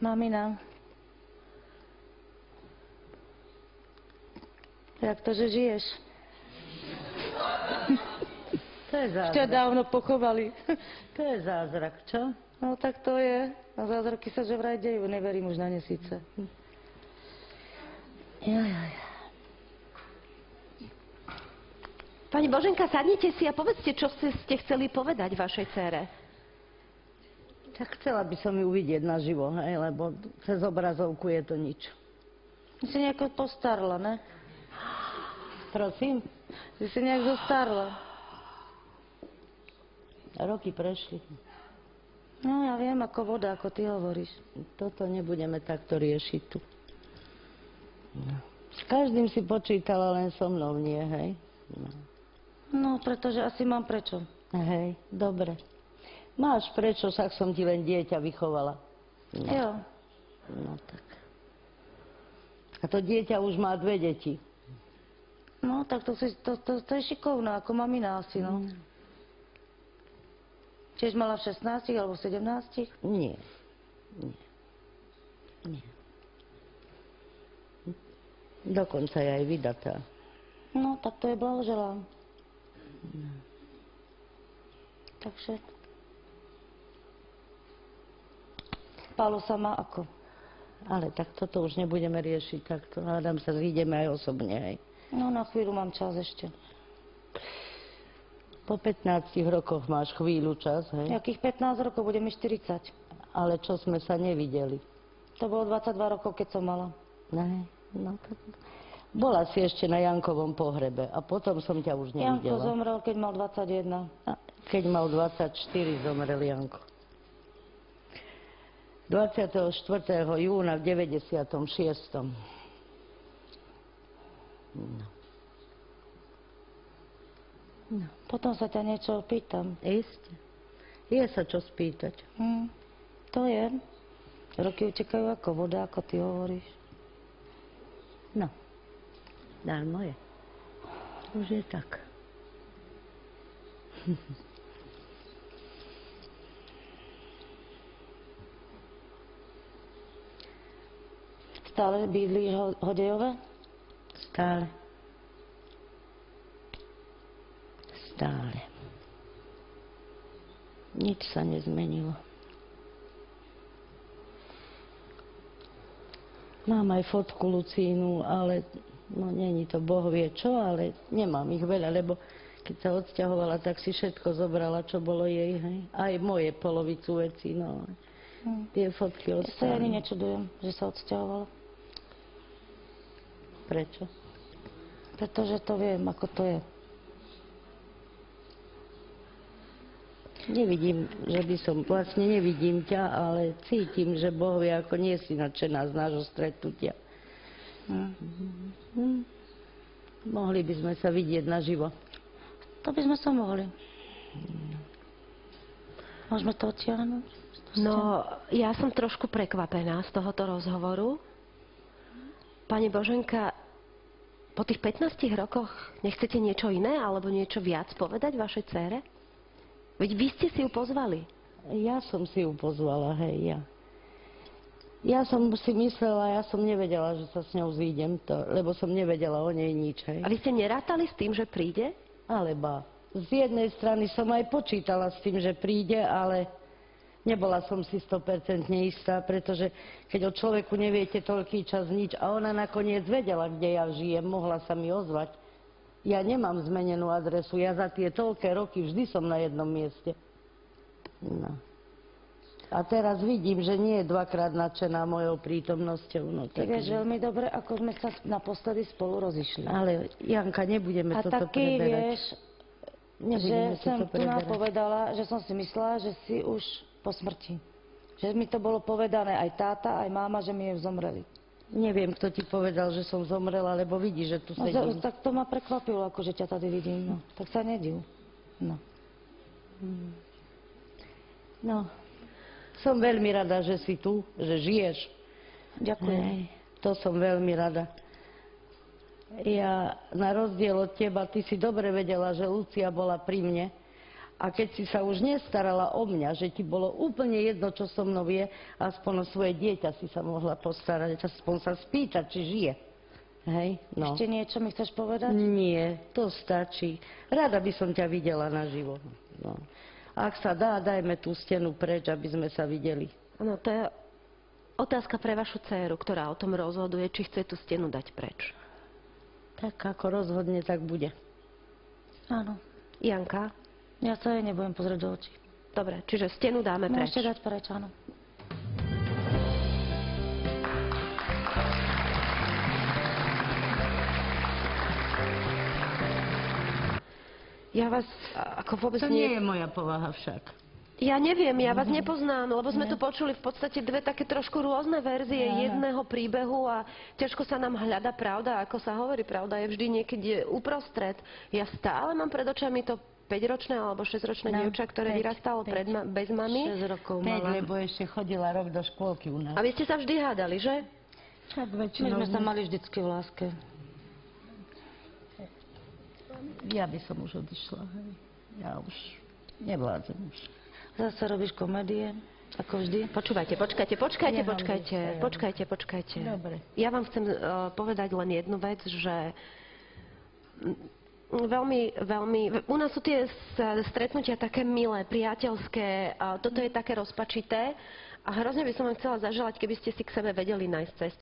Mamina. Jak to, že žiješ? To je zázrak. Ťa dávno pochovali. To je zázrak, čo? No tak to je. A zázraky sa že vraj dejú. Neverím už na ne síce. Jaj. Pani Boženka, sadnite si a povedzte, čo ste chceli povedať vašej dcére. Tak chcela by som ju vidieť naživo, hej, lebo cez obrazovku je to nič. Si nejako postarla, ne? Prosím? Si nejak zostarla. Roky prešli. No ja viem, ako voda, ako ty hovoríš. Toto nebudeme takto riešiť tu. No. S každým si počítala, len so mnou nie, hej? No, pretože asi mám prečo. Hej, dobre. Máš prečo, však som ti len dieťa vychovala. No. Jo. No tak. A to dieťa už má 2 deti. No, tak to je šikovná, ako mamina asi, no. Tiež mala v 16 alebo v 17? Nie. Dokonca je aj vydatá. No, tak to je blahoželám. Takže... Pálo sa má ako? Ale tak toto už nebudeme riešiť takto. Hádam sa, zídeme aj osobne, hej. No, na chvíľu mám čas ešte. Po 15 rokoch máš chvíľu čas, hej? Jakých 15 rokov? Bude mi 40. Ale čo sme sa nevideli? To bolo 22 rokov, keď som mala. Ne, no tak... Bola si ešte na Jankovom pohrebe a potom som ťa už nevidela. Janko zomrel, keď mal 21. A keď mal 24, zomrel Janko. 24. júna v 96. No. Potom sa ťa niečo pýtam. Isté. Je sa čo spýtať. To je. Roky utekajú ako voda, ako ty hovoríš. No. Darmo je. Už je tak. Stále bydlíš Hodejove? Stále. Nič sa nezmenilo. Mám aj fotku Lucínu, ale no není to Boh vie čo, ale nemám ich veľa, lebo keď sa odsťahovala, tak si všetko zobrala, čo bolo jej, hej. Aj moje polovicu veci, no. Tie fotky Ja sa ostali. ani nečudujem, že sa odsťahovala. Prečo? Pretože to viem, ako to je. Nevidím, že by som, vlastne nevidím ťa, ale cítim, že Boh vie, ako nie si nadšená z nášho stretnutia. Mohli by sme sa vidieť naživo. To by sme sa mohli. Môžeme to odtiahnuť? No, ja som trošku prekvapená z tohoto rozhovoru. Pani Boženka, po tých 15 rokoch nechcete niečo iné alebo niečo viac povedať vašej dcére? Veď vy ste si ju pozvali. Ja som si ju pozvala, hej, ja. Ja som si myslela, ja som nevedela, že sa s ňou zídem, lebo som nevedela o nej nič, hej. A vy ste nerátali s tým, že príde? Ale ba, z jednej strany som aj počítala s tým, že príde, ale nebola som si 100% istá, pretože keď o človeku neviete toľký čas nič a ona nakoniec vedela, kde ja žijem, mohla sa mi ozvať. Ja nemám zmenenú adresu, ja za tie toľké roky vždy som na jednom mieste. No. A teraz vidím, že nie je dvakrát nadšená mojou prítomnosťou. No, Ty vieš veľmi dobre, ako sme sa naposledy spolu rozišli. Ale Janka, nebudeme a toto taký, preberať. vieš, že som tu preberať. povedala, že som si myslela, že si už po smrti. Že mi to bolo povedané aj táta, aj máma, že mi je zomreli. Neviem, kto ti povedal, že som zomrela, lebo vidíš, že tu sedím. Tak to ma prekvapilo, ako že ťa tady vidím. No. Tak sa nediv. No. No. Som veľmi rada, že si tu, že žiješ. Ďakujem. Hej, to som veľmi rada. Ja, na rozdiel od teba, ty si dobre vedela, že Lucia bola pri mne A keď si sa už nestarala o mňa, že ti bolo úplne jedno, čo so mnou je, aspoň o svoje dieťa si sa mohla postarať, aspoň sa spýtať, či žije. Hej, no. Ešte niečo mi chceš povedať? Nie, to stačí. Rada by som ťa videla naživo. No. Ak sa dá, dajme tú stenu preč, aby sme sa videli. Áno, to je otázka pre vašu dcéru, ktorá o tom rozhoduje, či chce tú stenu dať preč. Tak ako rozhodne, tak bude. Áno. Janka? Ja sa jej nebudem pozrieť do očí. Dobre, čiže stenu dáme preč. Môžete dať preč, áno. Ja vás ako vôbec To nie je moja povaha však. Ja neviem, ja vás nepoznám, lebo sme tu počuli v podstate dve také trošku rôzne verzie jedného príbehu a ťažko sa nám hľada pravda, ako sa hovorí, pravda je vždy niekedy uprostred. Ja stále mám pred očami to 5-ročné alebo 6-ročné dievča, ktoré vyrastalo bez mamy. 6 rokov 5, mala. lebo ešte chodila rok do škôlky u nás. A vy ste sa vždy hádali, že? Tak My väčšinou... sme sa mali vždycky v láske. Ja by som už odišla, hej. Ja už nevládzem už. Zase robíš komédie, ako vždy. Počúvajte, počkajte. Dobre. Ja vám chcem povedať len jednu vec, že u nás sú tie stretnutia také milé, priateľské, a toto je také rozpačité a hrozne by som vám chcela zaželať, keby ste si k sebe vedeli nájsť cestu.